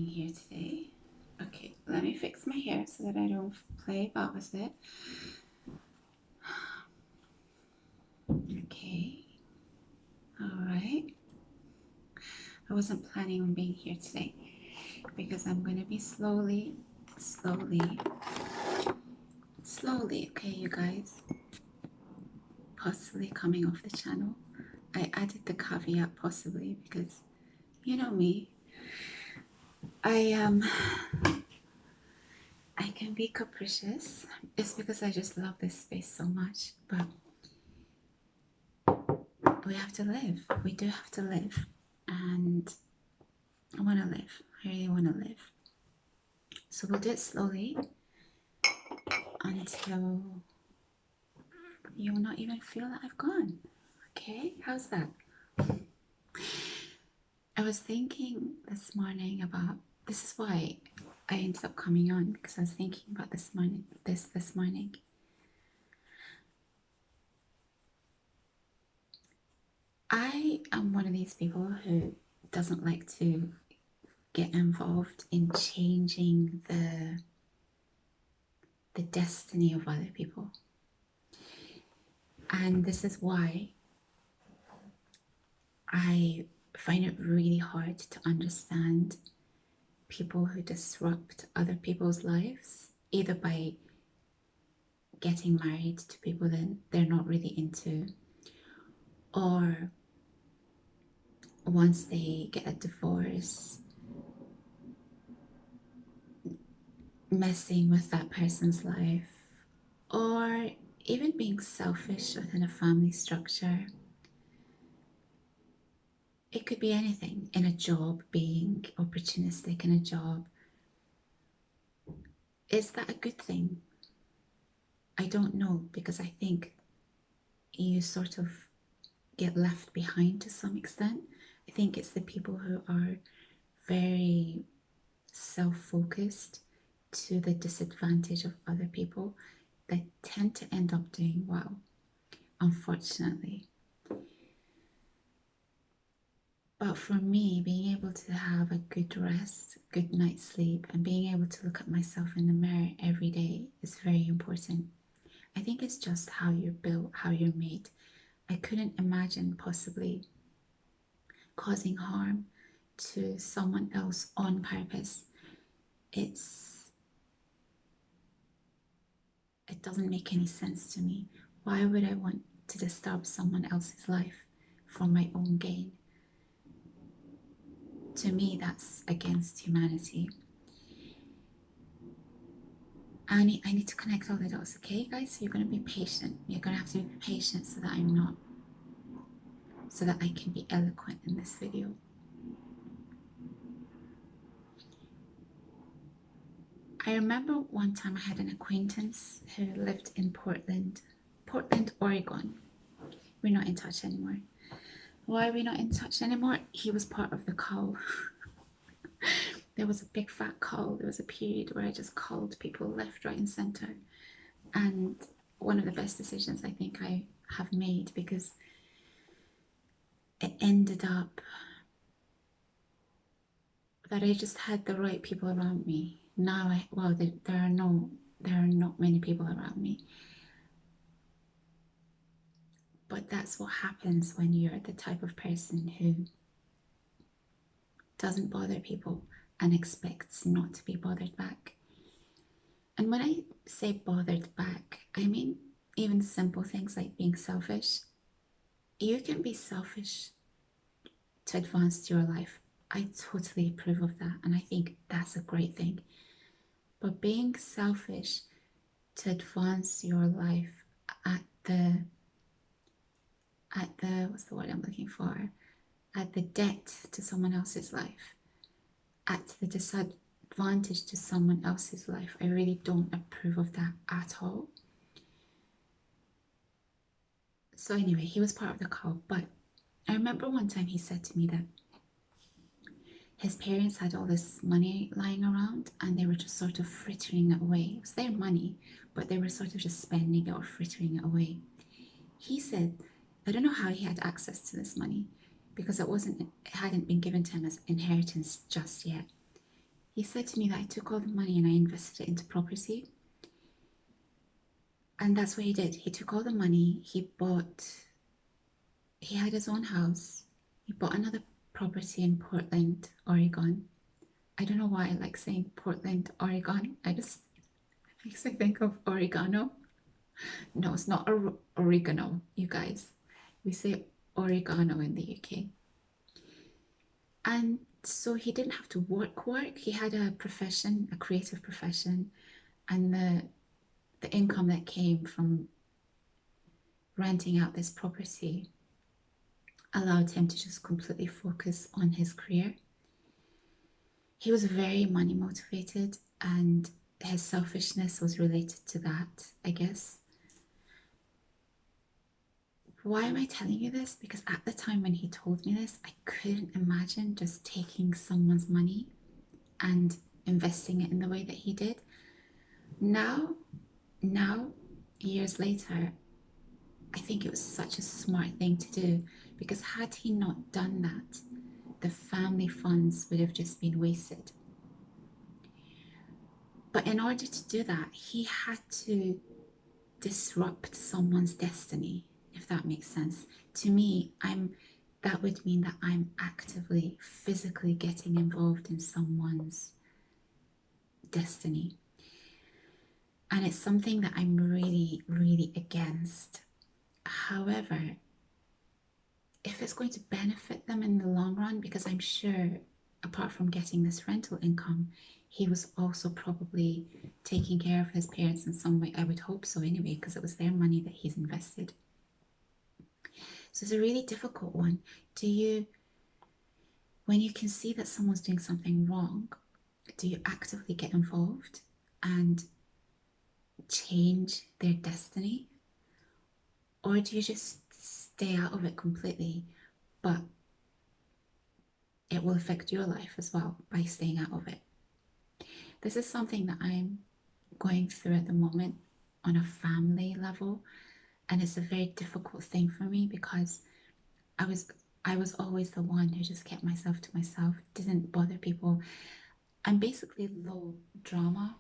being here today. Okay, let me fix my hair so that I don't play about with it. Okay, all right. I wasn't planning on being here today because I'm going to be slowly, okay, you guys, possibly coming off the channel. I added the caveat possibly because you know me. I I can be capricious. It's because I just love this space so much, but we have to live. We do have to live. And I want to live. I really want to live. So we'll do it slowly until you'll not even feel that I've gone. Okay? How's that? I was thinking this morning about this is why I ended up coming on because I was thinking about this morning. I am one of these people who doesn't like to get involved in changing the destiny of other people. And this is why I find it really hard to understand people who disrupt other people's lives, either by getting married to people that they're not really into, or once they get a divorce, messing with that person's life, or even being selfish within a family structure. It could be anything in a job, being opportunistic in a job. Is that a good thing? I don't know, because I think you sort of get left behind to some extent. I think it's the people who are very self-focused to the disadvantage of other people that tend to end up doing well, unfortunately. But for me, being able to have a good rest, good night's sleep, and being able to look at myself in the mirror every day is very important. I think it's just how you're built, how you're made. I couldn't imagine possibly causing harm to someone else on purpose. It doesn't make any sense to me. Why would I want to disturb someone else's life for my own gain? To me, that's against humanity. I need to connect all the dots, okay, guys? So you're going to be patient. You're going to have to be patient so that I can be eloquent in this video. I remember one time I had an acquaintance who lived in Portland, Oregon. We're not in touch anymore. Why are we not in touch anymore? He was part of the call. There was a big fat call. There was a period where I just called people left, right, and center. And one of the best decisions I think I have made, because it ended up that I just had the right people around me. Now, there are not many people around me. But that's what happens when you're the type of person who doesn't bother people and expects not to be bothered back. And when I say bothered back, I mean even simple things like being selfish. You can be selfish to advance your life. I totally approve of that, and I think that's a great thing. But being selfish to advance your life at the what's the word I'm looking for? At the debt to someone else's life, at the disadvantage to someone else's life. I really don't approve of that at all. So anyway, he was part of the call, but I remember one time he said to me that his parents had all this money lying around and they were just sort of frittering it away. It was their money, but they were sort of just spending it or frittering it away. He said, I don't know how he had access to this money because it hadn't been given to him as inheritance just yet. He said to me that I took all the money and I invested it into property. And that's what he did. He took all the money, he had his own house, he bought another property in Portland, Oregon. I don't know why I like saying Portland, Oregon. It makes me think of oregano. No, it's not oregano, you guys. We say oregano in the UK. And so he didn't have to work. He had a profession, a creative profession, and the income that came from renting out this property allowed him to just completely focus on his career. He was very money motivated, and his selfishness was related to that, I guess. Why am I telling you this? Because at the time when he told me this, I couldn't imagine just taking someone's money and investing it in the way that he did. Now, years later, I think it was such a smart thing to do, because had he not done that, the family funds would have just been wasted. But in order to do that, he had to disrupt someone's destiny, if that makes sense. To me, that would mean that I'm actively, physically getting involved in someone's destiny. And it's something that I'm really, really against. However, if it's going to benefit them in the long run, because I'm sure apart from getting this rental income, he was also probably taking care of his parents in some way. I would hope so anyway, because it was their money that he's invested. So it's a really difficult one. When you can see that someone's doing something wrong, do you actively get involved and change their destiny? Or do you just stay out of it completely, but it will affect your life as well by staying out of it? This is something that I'm going through at the moment on a family level, and it's a very difficult thing for me because I was always the one who just kept myself to myself, didn't bother people. I'm basically low drama,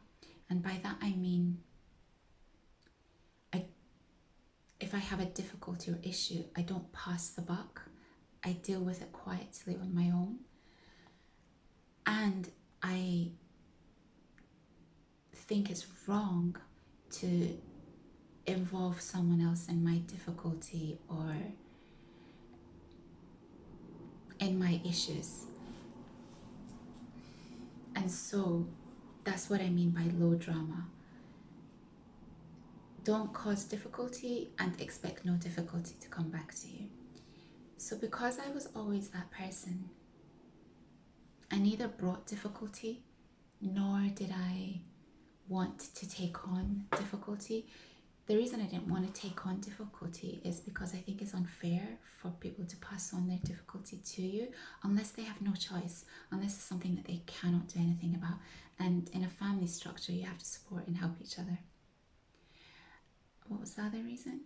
and by that I mean if I have a difficulty or issue, I don't pass the buck. I deal with it quietly on my own. And I think it's wrong to involve someone else in my difficulty or in my issues. And so that's what I mean by low drama. Don't cause difficulty and expect no difficulty to come back to you. So because I was always that person, I neither brought difficulty nor did I want to take on difficulty. The reason I didn't want to take on difficulty is because I think it's unfair for people to pass on their difficulty to you unless they have no choice, unless it's something that they cannot do anything about. And in a family structure, you have to support and help each other. What was the other reason?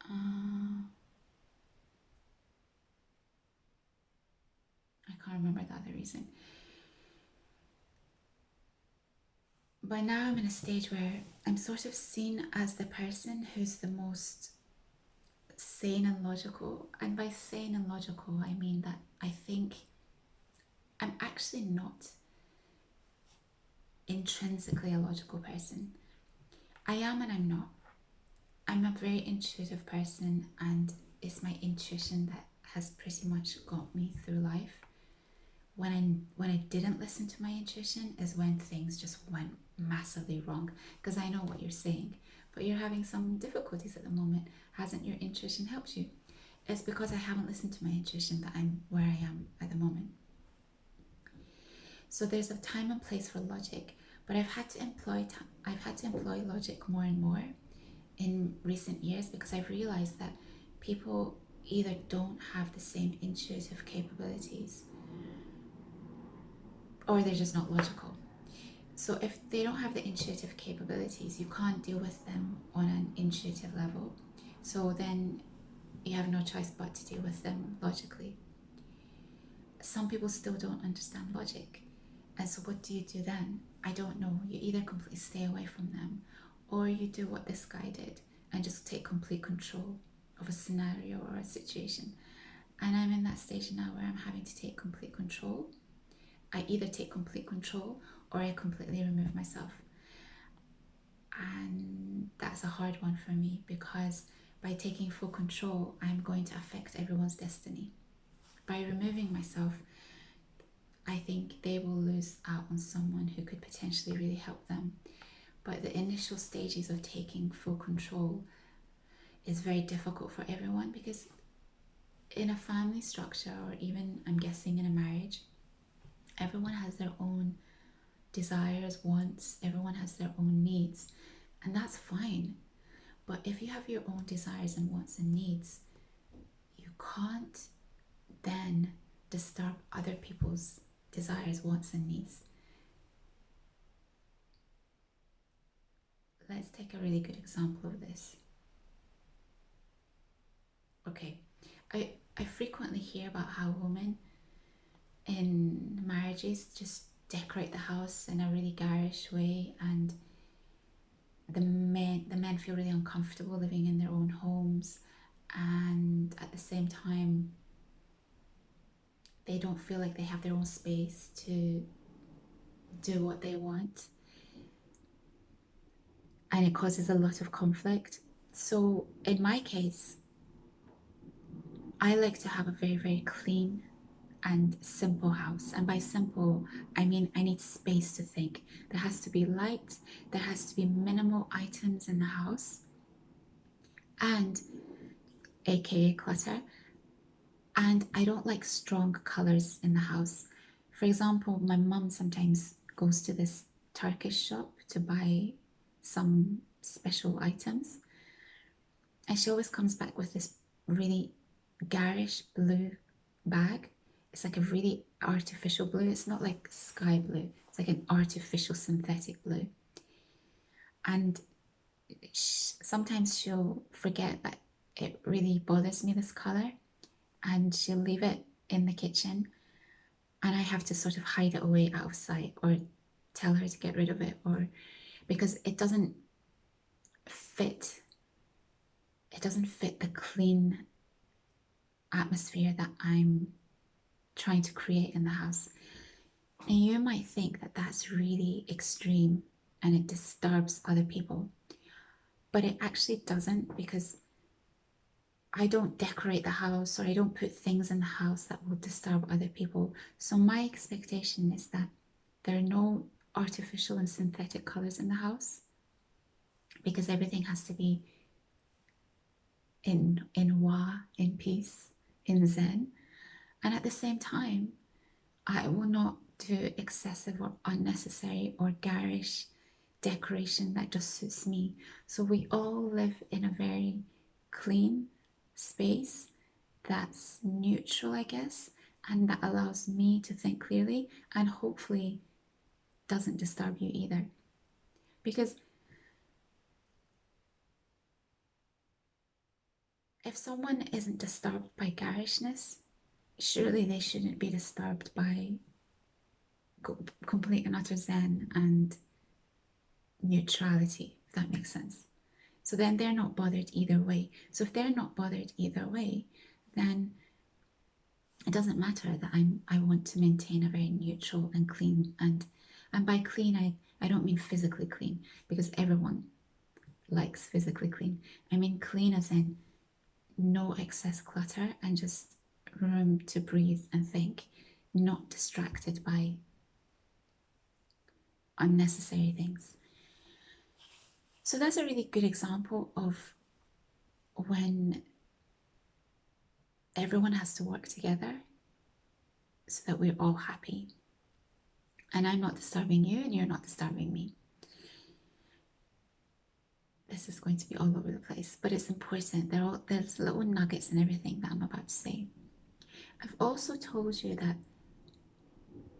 I can't remember the other reason. By now I'm in a stage where I'm sort of seen as the person who's the most sane and logical. And by sane and logical, I mean that I think I'm actually not intrinsically a logical person. I am and I'm not. I'm a very intuitive person, and it's my intuition that has pretty much got me through life. When I didn't listen to my intuition is when things just went massively wrong, because I know what you're saying, but you're having some difficulties at the moment. Hasn't your intuition helped you? It's because I haven't listened to my intuition that I'm where I am at the moment. So there's a time and place for logic, but I've had to employ logic more and more in recent years, because I've realized that people either don't have the same intuitive capabilities or they're just not logical. So if they don't have the intuitive capabilities, you can't deal with them on an intuitive level. So then you have no choice but to deal with them logically. Some people still don't understand logic, And so what do you do then? I don't know. You either completely stay away from them, or you do what this guy did and just take complete control of a scenario or a situation. And I'm in that stage now where I'm having to take complete control. I either take complete control or I completely remove myself. And that's a hard one for me, because by taking full control, I'm going to affect everyone's destiny. By removing myself, I think they will lose out on someone who could potentially really help them. But the initial stages of taking full control is very difficult for everyone, because in a family structure, or even I'm guessing in a marriage, everyone has their own desires, wants, everyone has their own needs, and that's fine. But if you have your own desires and wants and needs, you can't then disturb other people's desires, wants, and needs. Let's take a really good example of this. Okay, I frequently hear about how women in marriages just decorate the house in a really garish way, and the men feel really uncomfortable living in their own homes, and at the same time they don't feel like they have their own space to do what they want, and it causes a lot of conflict. So in my case, I like to have a very, very clean and simple house. And by simple, I mean I need space to think. There has to be light, there has to be minimal items in the house, and aka clutter. And I don't like strong colors in the house. For example, my mum sometimes goes to this Turkish shop to buy some special items, and she always comes back with this really garish blue bag. It's like a really artificial blue. It's not like sky blue, it's like an artificial synthetic blue. And sometimes she'll forget that it really bothers me, this color, and she'll leave it in the kitchen, and I have to sort of hide it away out of sight, or tell her to get rid of it, or because fit it doesn't fit the clean atmosphere that I'm trying to create in the house. And you might think that that's really extreme and it disturbs other people, but it actually doesn't, because I don't decorate the house, or I don't put things in the house that will disturb other people. So my expectation is that there are no artificial and synthetic colors in the house, because everything has to be in wa, in peace, in zen. And at the same time, I will not do excessive or unnecessary or garish decoration that just suits me. So we all live in a very clean space that's neutral, I guess, and that allows me to think clearly, and hopefully doesn't disturb you either. Because if someone isn't disturbed by garishness, surely they shouldn't be disturbed by complete and utter zen and neutrality, if that makes sense. So then they're not bothered either way. So if they're not bothered either way, then it doesn't matter that I want to maintain a very neutral and clean, and by clean I don't mean physically clean, because everyone likes physically clean. I mean clean as in no excess clutter and just room to breathe and think, not distracted by unnecessary things. So that's a really good example of when everyone has to work together so that we're all happy. And I'm not disturbing you and you're not disturbing me. This is going to be all over the place, but it's important. There's little nuggets in everything that I'm about to say. I've also told you that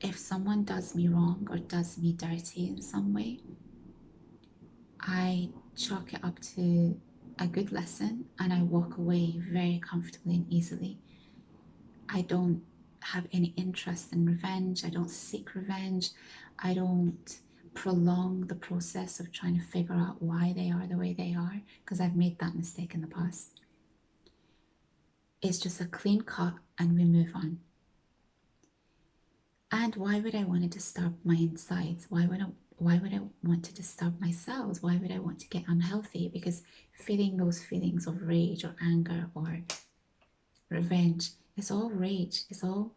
if someone does me wrong or does me dirty in some way, I chalk it up to a good lesson and I walk away very comfortably and easily. I don't have any interest in revenge. I don't seek revenge. I don't prolong the process of trying to figure out why they are the way they are, because I've made that mistake in the past. It's just a clean cut and we move on. And why would I want to disturb my insides? Why would I want to disturb my cells? Why would I want to get unhealthy? Because feeling those feelings of rage or anger or revenge, it's all rage. It's all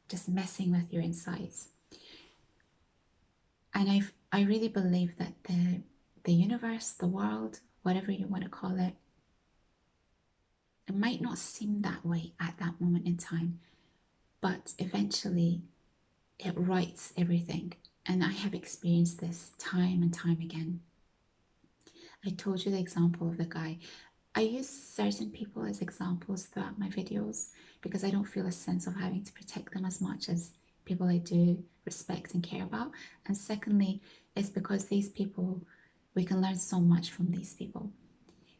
just messing with your insides. And I really believe that the universe, the world, whatever you want to call it might not seem that way at that moment in time, but eventually it rights everything. And I have experienced this time and time again. I told you the example of the guy. I use certain people as examples throughout my videos because I don't feel a sense of having to protect them as much as people I do respect and care about. And secondly, it's because these people, we can learn so much from these people.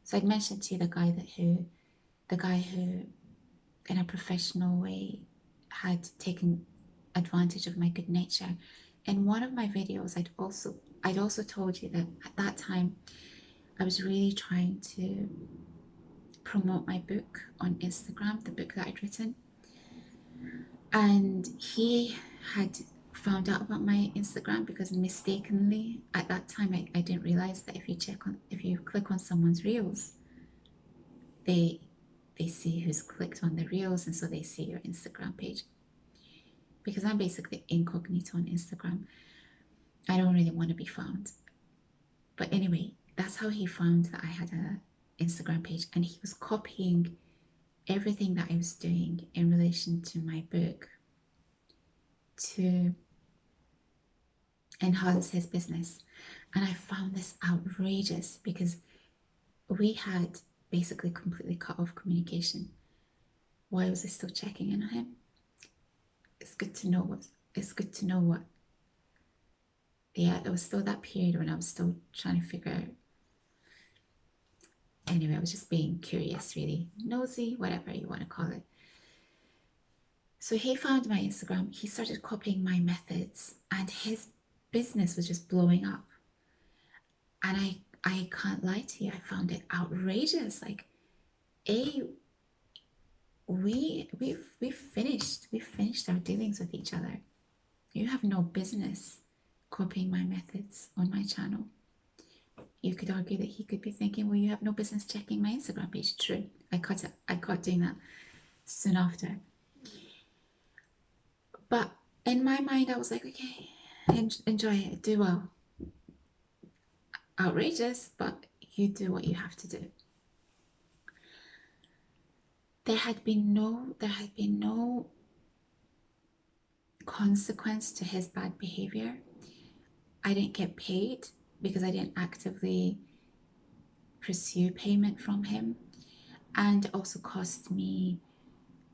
So I'd mentioned to you the guy who in a professional way had taken advantage of my good nature. In one of my videos, I'd also told you that at that time I was really trying to promote my book on Instagram, the book that I'd written. And he had found out about my Instagram because mistakenly at that time I didn't realize that if you click on someone's reels, they see who's clicked on the reels, and so they see your Instagram page. Because I'm basically incognito on Instagram, I don't really want to be found. But anyway, that's how he found that I had a Instagram page, and he was copying everything that I was doing in relation to my book to enhance his business. And I found this outrageous because we had basically completely cut off communication. Why was I still checking in on him? It's good to know what. Yeah, it was still that period when I was still trying to figure out. Anyway, I was just being curious, really nosy, whatever you want to call it. So he found my Instagram, he started copying my methods, and his business was just blowing up. And I can't lie to you, I found it outrageous. Like, we've finished our dealings with each other. You have no business copying my methods on my channel. You could argue that he could be thinking, well, you have no business checking my Instagram page. True, I caught doing that soon after. But in my mind, I was like, okay, enjoy it, do well. Outrageous, but you do what you have to do. There had been no consequence to his bad behavior. I didn't get paid because I didn't actively pursue payment from him, and it also cost me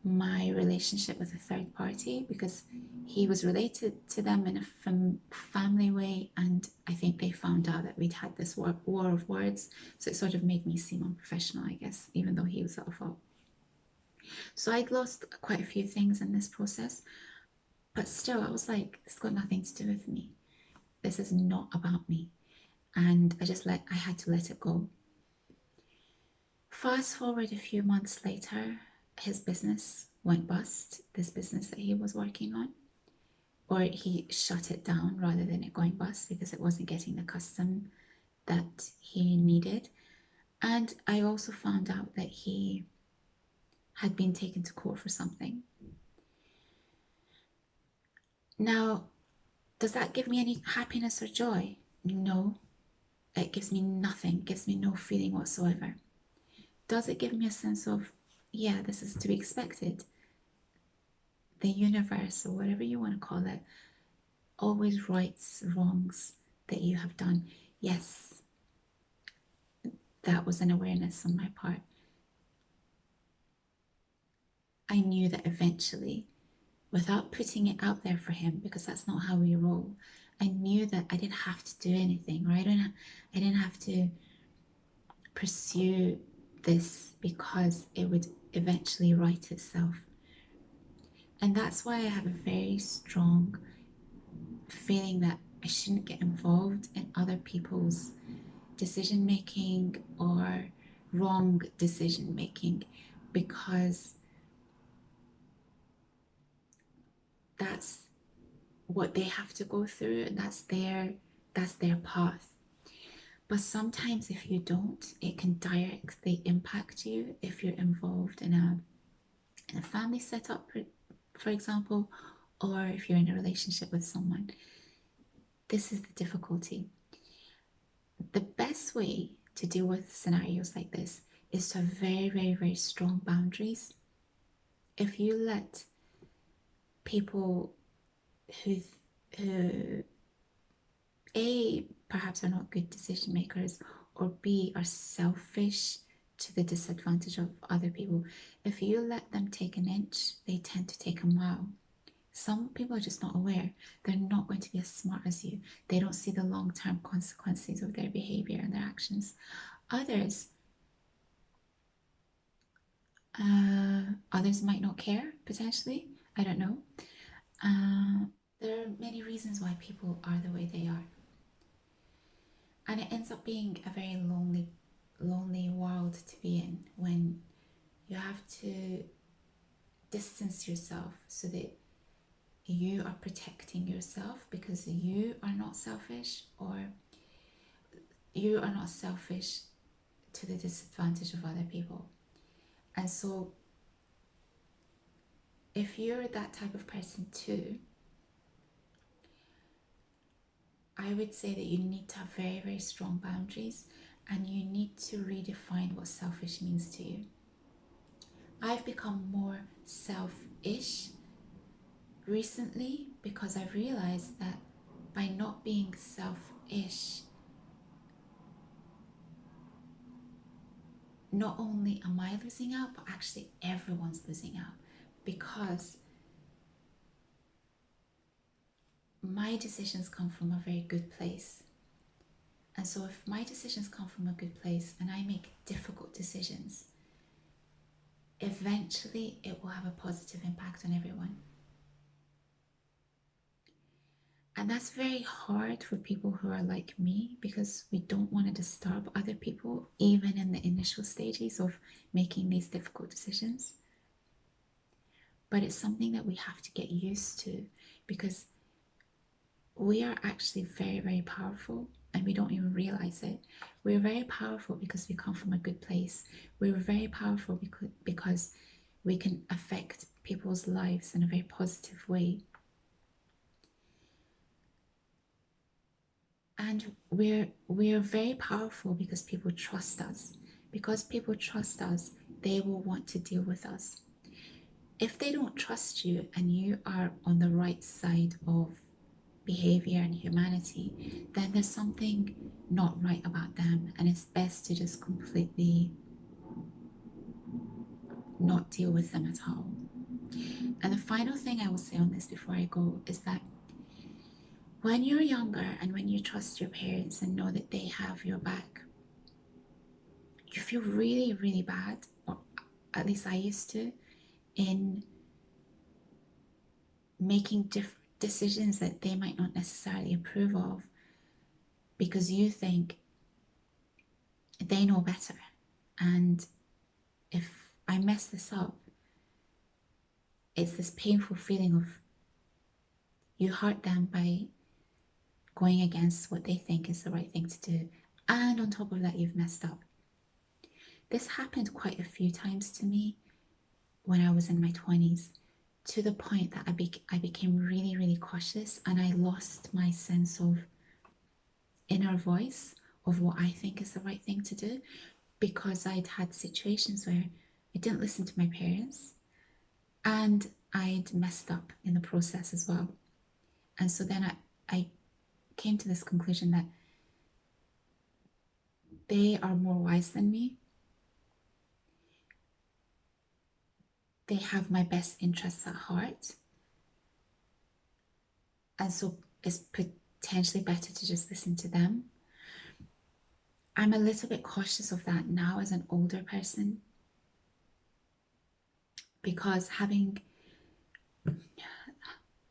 my relationship with a third party because he was related to them in a family way, and I think they found out that we'd had this war of words, so it sort of made me seem unprofessional, I guess, even though he was at fault. So I'd lost quite a few things in this process, but still I was like, it's got nothing to do with me. This is not about me. And I had to let it go. Fast forward a few months later, his business went bust, this business that he was working on, or he shut it down rather than it going bust because it wasn't getting the custom that he needed. And I also found out that he had been taken to court for something. Now, does that give me any happiness or joy? No, it gives me nothing, it gives me no feeling whatsoever. Does it give me a sense of, yeah, this is to be expected? The universe, or whatever you want to call it, always rights wrongs that you have done. Yes, that was an awareness on my part. I knew that eventually, without putting it out there for him, because that's not how we roll, I knew that I didn't have to do anything, right? I didn't have to pursue this because it would eventually right itself. And that's why I have a very strong feeling that I shouldn't get involved in other people's decision making or wrong decision making, because that's what they have to go through, and that's their path. But sometimes if you don't, it can directly impact you if you're involved in a family setup, for example, or if you're in a relationship with someone. This is the difficulty. The best way to deal with scenarios like this is to have very, very, very strong boundaries. If you let people who who A, perhaps are not good decision makers, or B, are selfish to the disadvantage of other people, if you let them take an inch, they tend to take a mile. Some people are just not aware. They're not going to be as smart as you. They don't see the long-term consequences of their behavior and their actions. Others, others might not care, potentially. I don't know. There are many reasons why people are the way they are. And it ends up being a very lonely world to be in when you have to distance yourself so that you are protecting yourself because you are not selfish, or you are not selfish to the disadvantage of other people. And so if you're that type of person too, I would say that you need to have very, very strong boundaries, and you need to redefine what selfish means to you. I've become more selfish recently because I've realized that by not being selfish, not only am I losing out, but actually everyone's losing out, because my decisions come from a very good place. And so if my decisions come from a good place and I make difficult decisions, eventually it will have a positive impact on everyone. And that's very hard for people who are like me, because we don't want to disturb other people, even in the initial stages of making these difficult decisions. But it's something that we have to get used to, because we are actually very, very powerful and we don't even realize it. We're very powerful because we come from a good place. We're very powerful because we can affect people's lives in a very positive way. And we're very powerful because people trust us. Because people trust us, they will want to deal with us. If they don't trust you and you are on the right side of behavior and humanity, then there's something not right about them, and it's best to just completely not deal with them at all. And the final thing I will say on this before I go is that when you're younger and when you trust your parents and know that they have your back, you feel really, really bad, or at least I used to, in making decisions that they might not necessarily approve of, because you think they know better. And if I mess this up, it's this painful feeling of you hurt them by going against what they think is the right thing to do. And on top of that, you've messed up. This happened quite a few times to me when I was in my 20s, to the point that I became really, really cautious, and I lost my sense of inner voice of what I think is the right thing to do, because I'd had situations where I didn't listen to my parents and I'd messed up in the process as well. And so then I came to this conclusion that they are more wise than me. They have my best interests at heart. And so it's potentially better to just listen to them. I'm a little bit cautious of that now as an older person, because having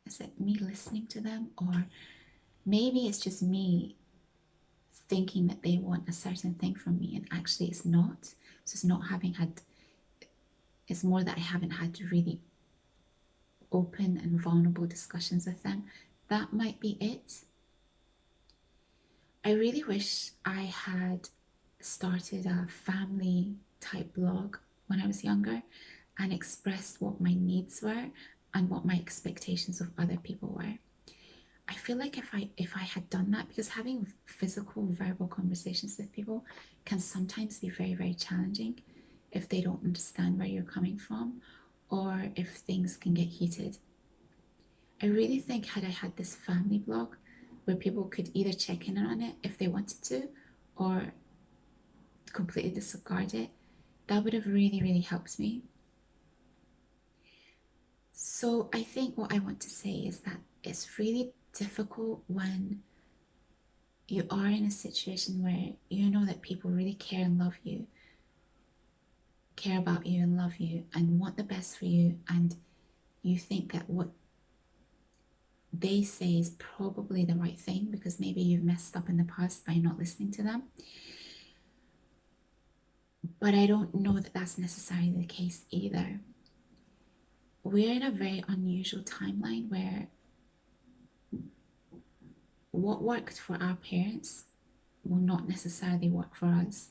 is it me listening to them, or maybe it's just me thinking that they want a certain thing from me and actually it's not. So it's not having had, it's more that I haven't had really open and vulnerable discussions with them. That might be it. I really wish I had started a family type blog when I was younger and expressed what my needs were and what my expectations of other people were. I feel like if I had done that, because having physical verbal conversations with people can sometimes be very, very challenging if they don't understand where you're coming from or if things can get heated. I really think had I had this family blog where people could either check in on it if they wanted to or completely disregard it, that would have really, really helped me. So I think what I want to say is that it's really difficult when you are in a situation where you know that people really care and love you, care about you and love you and want the best for you, and you think that what they say is probably the right thing because maybe you've messed up in the past by not listening to them. But I don't know that that's necessarily the case either. We're in a very unusual timeline where what worked for our parents will not necessarily work for us.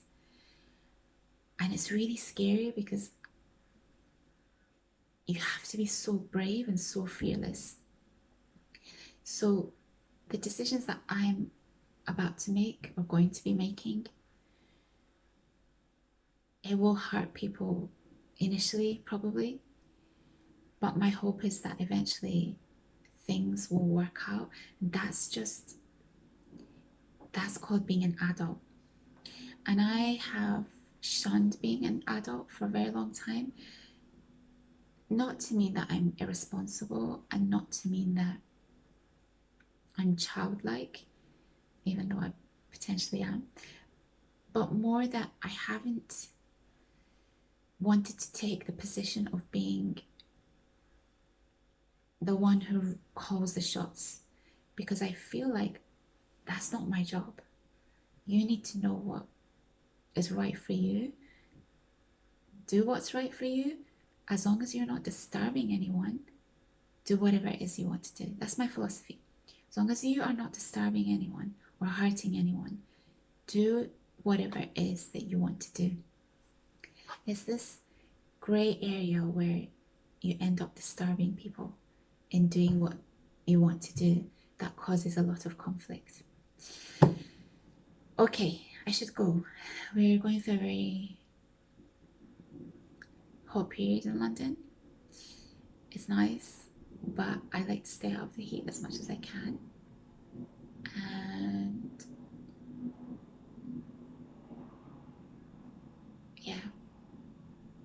And it's really scary because you have to be so brave and so fearless. So the decisions that I'm about to make or going to be making, it will hurt people initially, probably. But my hope is that eventually things will work out. That's called being an adult. And I have shunned being an adult for a very long time. Not to mean that I'm irresponsible and not to mean that I'm childlike, even though I potentially am, but more that I haven't wanted to take the position of being the one who calls the shots because I feel like that's not my job. You need to know what is right for you. Do what's right for you. As long as you're not disturbing anyone, do whatever it is you want to do. That's my philosophy. As long as you are not disturbing anyone or hurting anyone, do whatever it is that you want to do. It's this gray area where you end up disturbing people in doing what you want to do that causes a lot of conflict. Okay, I should go. We're going through a very hot period in London. It's nice, but I like to stay out of the heat as much as I can.